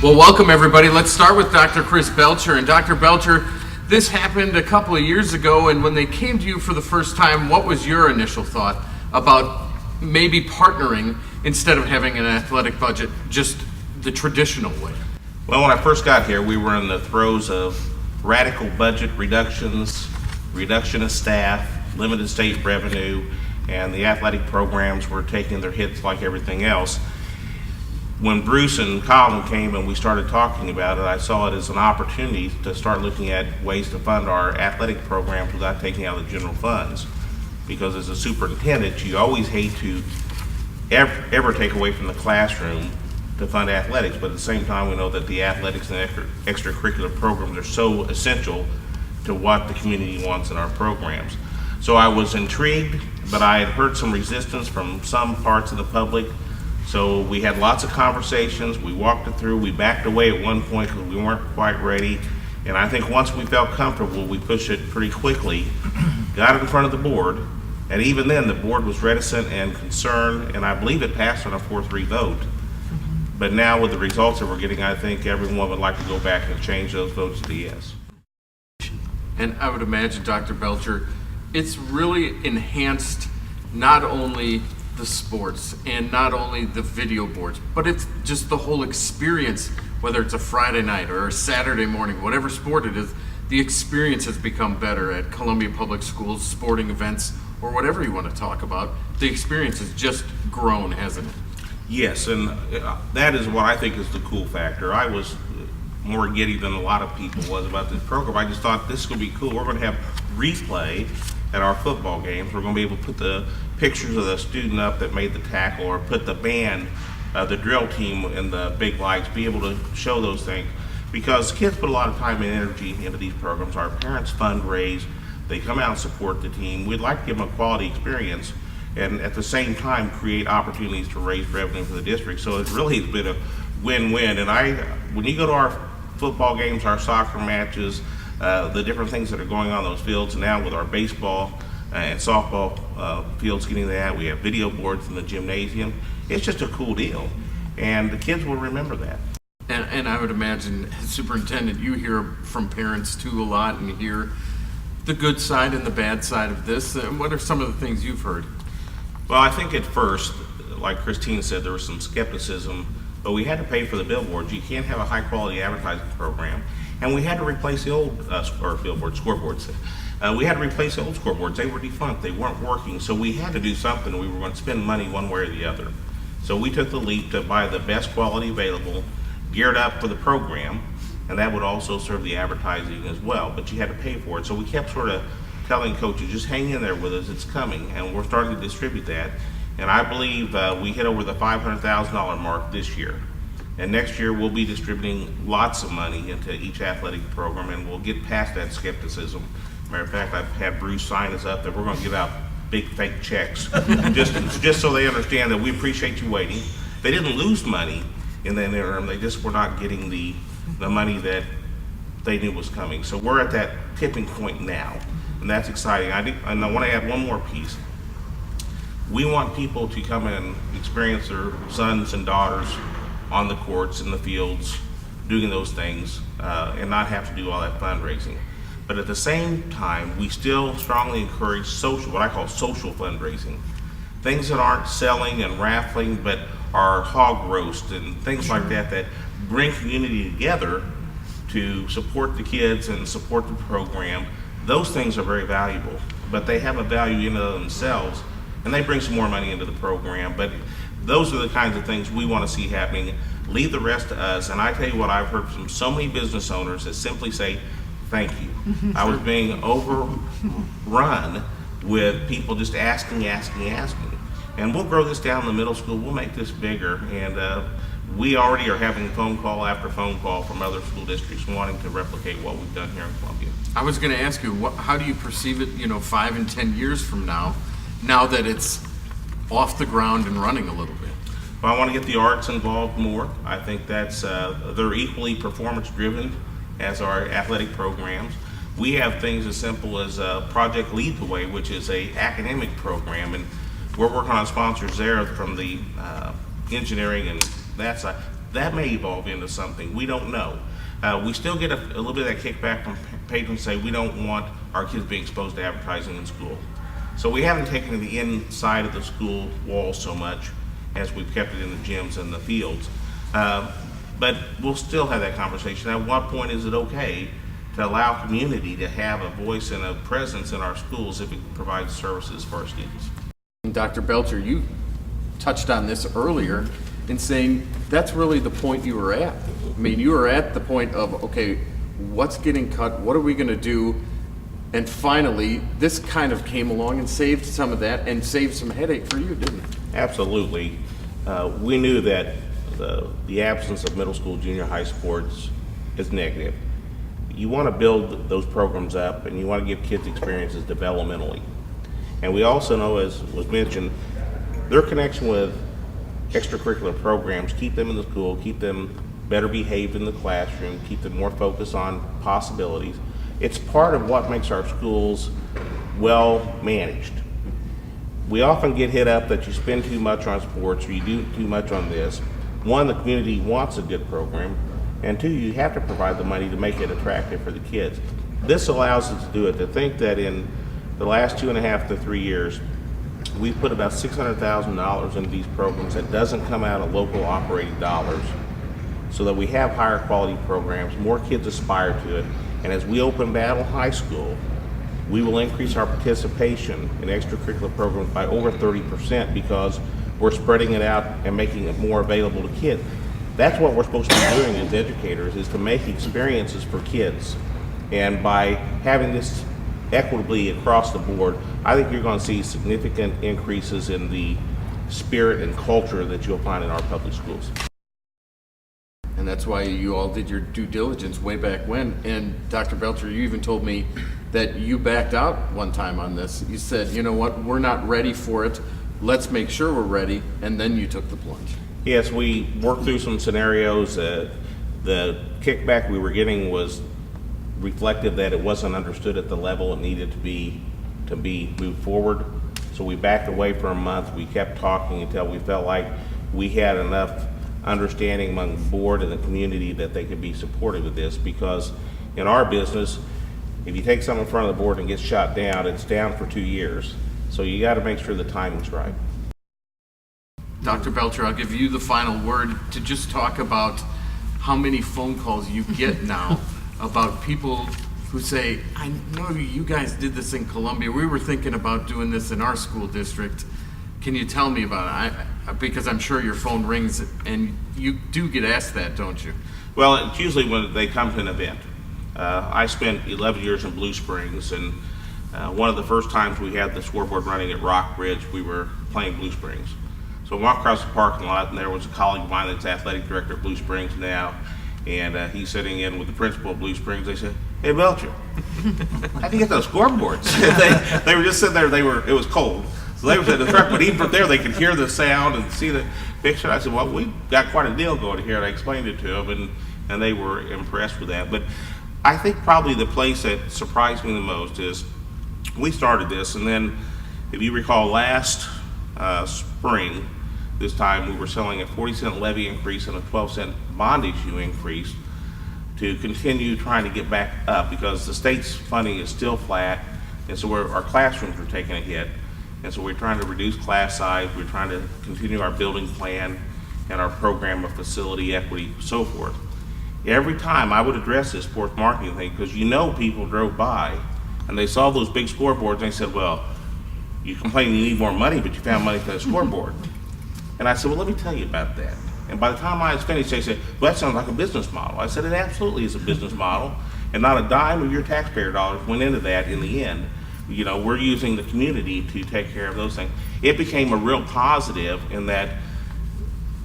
Well, welcome everybody. Let's start with Dr. Chris Belcher. And Dr. Belcher, this happened a couple of years ago, and when they came to you for the first time, what was your initial thought about maybe partnering instead of having an athletic budget just the traditional way? Well, when I first got here, we were in the throes of radical budget reductions, reduction of staff, limited state revenue, and the athletic programs were taking their hits like everything else. When Bruce and Colin came and we started talking about it, I saw it as an opportunity to start looking at ways to fund our athletic programs without taking out the general funds. Because as a superintendent, you always hate to ever take away from the classroom to fund athletics, but at the same time we know that the athletics and extracurricular programs are so essential to what the community wants in our programs. So I was intrigued, but I had heard some resistance from some parts of the public. So we had lots of conversations, we walked it through, we backed away at one point because we weren't quite ready. And I think once we felt comfortable, we pushed it pretty quickly, got it in front of the board, and even then the board was reticent and concerned, and I believe it passed on a 4-3 vote. But now with the results that we're getting, I think everyone would like to go back and change those votes to yes. And I would imagine, Dr. Belcher, it's really enhanced not only the sports and not only the video boards, but it's just the whole experience, whether it's a Friday night or a Saturday morning, whatever sport it is, the experience has become better at Columbia Public Schools, sporting events, or whatever you want to talk about. The experience has just grown, hasn't it? Yes, and that is what I think is the cool factor. I was more giddy than a lot of people was about this program. I just thought this is going to be cool. We're going to have replay at our football games. We're going to be able to put the pictures of the student up that made the tackle, or put the band, the drill team in the big lights, be able to show those things. Because kids put a lot of time and energy into these programs. Our parents fundraise, they come out and support the team. We'd like to give them a quality experience and at the same time create opportunities to raise revenue for the district. So it really has been a win-win. And when you go to our football games, our soccer matches, the different things that are going on those fields now with our baseball and softball fields getting that, we have video boards in the gymnasium. It's just a cool deal, and the kids will remember that. And I would imagine, Superintendent, you hear from parents too a lot and hear the good side and the bad side of this. What are some of the things you've heard? Well, I think at first, like Christine said, there was some skepticism, but we had to pay for the billboards. You can't have a high quality advertising program. And we had to replace the old scoreboards. We had to replace the old scoreboards. They were defunct, they weren't working. So we had to do something. We were going to spend money one way or the other. So we took the leap to buy the best quality available, geared up for the program, and that would also serve the advertising as well, but you had to pay for it. So we kept sort of telling coaches, just hang in there with us, it's coming, and we're starting to distribute that. And I believe we hit over the $500,000 mark this year. And next year we'll be distributing lots of money into each athletic program, and we'll get past that skepticism. Matter of fact, I've had Bruce sign us up that we're going to give out big fake checks, just so they understand that we appreciate you waiting. They didn't lose money in the interim, they just were not getting the money that they knew was coming. So we're at that tipping point now, and that's exciting. And I want to add one more piece. We want people to come and experience their sons and daughters on the courts, in the fields, doing those things, and not have to do all that fundraising. But at the same time, we still strongly encourage what I call social fundraising. Things that aren't selling and raffling, but are hog roast and things like that bring community together to support the kids and support the program. Those things are very valuable, but they have a value in themselves, and they bring some more money into the program. But those are the kinds of things we want to see happening. Leave the rest to us. And I tell you what, I've heard from so many business owners that simply say, thank you. I was being overrun with people just asking. And we'll grow this down in the middle school. We'll make this bigger. And we already are having phone call after phone call from other school districts wanting to replicate what we've done here in Columbia. I was going to ask you, how do you perceive it, 5 and 10 years from now that it's off the ground and running a little bit? Well, I want to get the arts involved more. I think that's they're equally performance driven as our athletic programs. We have things as simple as Project Lead the Way, which is a academic program, and we're working on sponsors there from the engineering and that side. that may evolve into something. We don't know. We still get a little bit of that kickback from patrons say we don't want our kids being exposed to advertising in school. So we haven't taken to the inside of the school wall so much as we've kept it in the gyms and the fields. But we'll still have that conversation. At what point is it okay to allow community to have a voice and a presence in our schools if it provides services for our students? Dr. Belcher, you touched on this earlier in saying that's really the point you were at. I mean, you were at the point of, okay, what's getting cut? What are we going to do? And finally, this kind of came along and saved some of that and saved some headache for you, didn't it? Absolutely. We knew that the absence of middle school, junior high sports is negative. You want to build those programs up and you want to give kids experiences developmentally. And we also know, as was mentioned, their connection with extracurricular programs keep them in the school, keep them better behaved in the classroom, keep them more focused on possibilities. It's part of what makes our schools well managed. We often get hit up that you spend too much on sports or you do too much on this. One, the community wants a good program, and two, you have to provide the money to make it attractive for the kids. This allows us to do it. To think that in the last 2.5 to 3 years, we put about $600,000 into these programs that doesn't come out of local operating dollars, so that we have higher quality programs, more kids aspire to it, and as we open Battle High School, we will increase our participation in extracurricular programs by over 30% because we're spreading it out and making it more available to kids. That's what we're supposed to be doing as educators, is to make experiences for kids. And by having this equitably across the board, I think you're going to see significant increases in the spirit and culture that you'll find in our public schools. And that's why you all did your due diligence way back when. And Dr. Belcher, you even told me that you backed out one time on this. You said, you know what, we're not ready for it. Let's make sure we're ready. And then you took the plunge. Yes, we worked through some scenarios. The kickback we were getting was reflective that it wasn't understood at the level it needed to be moved forward. So we backed away for a month. We kept talking until we felt like we had enough understanding among the board and the community that they could be supportive of this, because in our business, if you take someone in front of the board and gets shot down, it's down for 2 years. So you got to make sure the timing's right. Dr. Belcher, I'll give you the final word to just talk about how many phone calls you get now about people who say, I know you guys did this in Columbia. We were thinking about doing this in our school district. Can you tell me about it? Because I'm sure your phone rings and you do get asked that, don't you? Well, it's usually when they come to an event. I spent 11 years in Blue Springs, and one of the first times we had the scoreboard running at Rock Ridge, we were playing Blue Springs. So I walked across the parking lot, and there was a colleague of mine that's athletic director at Blue Springs now, and he's sitting in with the principal of Blue Springs. They said, "Hey, Belcher, how'd you get those scoreboards?" they were just sitting there. It was cold. So they were in the truck, but even from there, they could hear the sound and see the picture. I said, well, we got quite a deal going here, and I explained it to them, and they were impressed with that. But I think probably the place that surprised me the most is we started this, and then if you recall last spring, this time we were selling a 40-cent levy increase and a 12-cent bond issue increase to continue trying to get back up, because the state's funding is still flat, and so our classrooms are taking a hit. And so we're trying to reduce class size, we're trying to continue our building plan and our program of facility equity, so forth. Every time I would address this sports marketing thing, because people drove by and they saw those big scoreboards and they said, well, you complain you need more money, but you found money for the scoreboard. And I said, well, let me tell you about that. And by the time I was finished, they said, well, that sounds like a business model. I said, it absolutely is a business model, and not a dime of your taxpayer dollars went into that in the end. We're using the community to take care of those things. It became a real positive in that,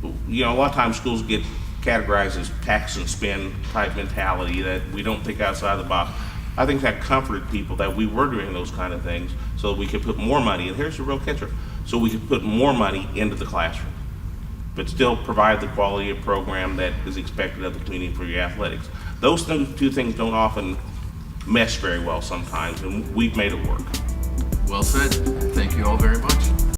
a lot of times schools get categorized as tax and spend type mentality, that we don't think outside the box. I think that comforted people that we were doing those kind of things so that we could put more money, and here's the real catcher, so we could put more money into the classroom, but still provide the quality of program that is expected of the community for your athletics. Those two things don't often mesh very well sometimes, and we've made it work. Well said. Thank you all very much.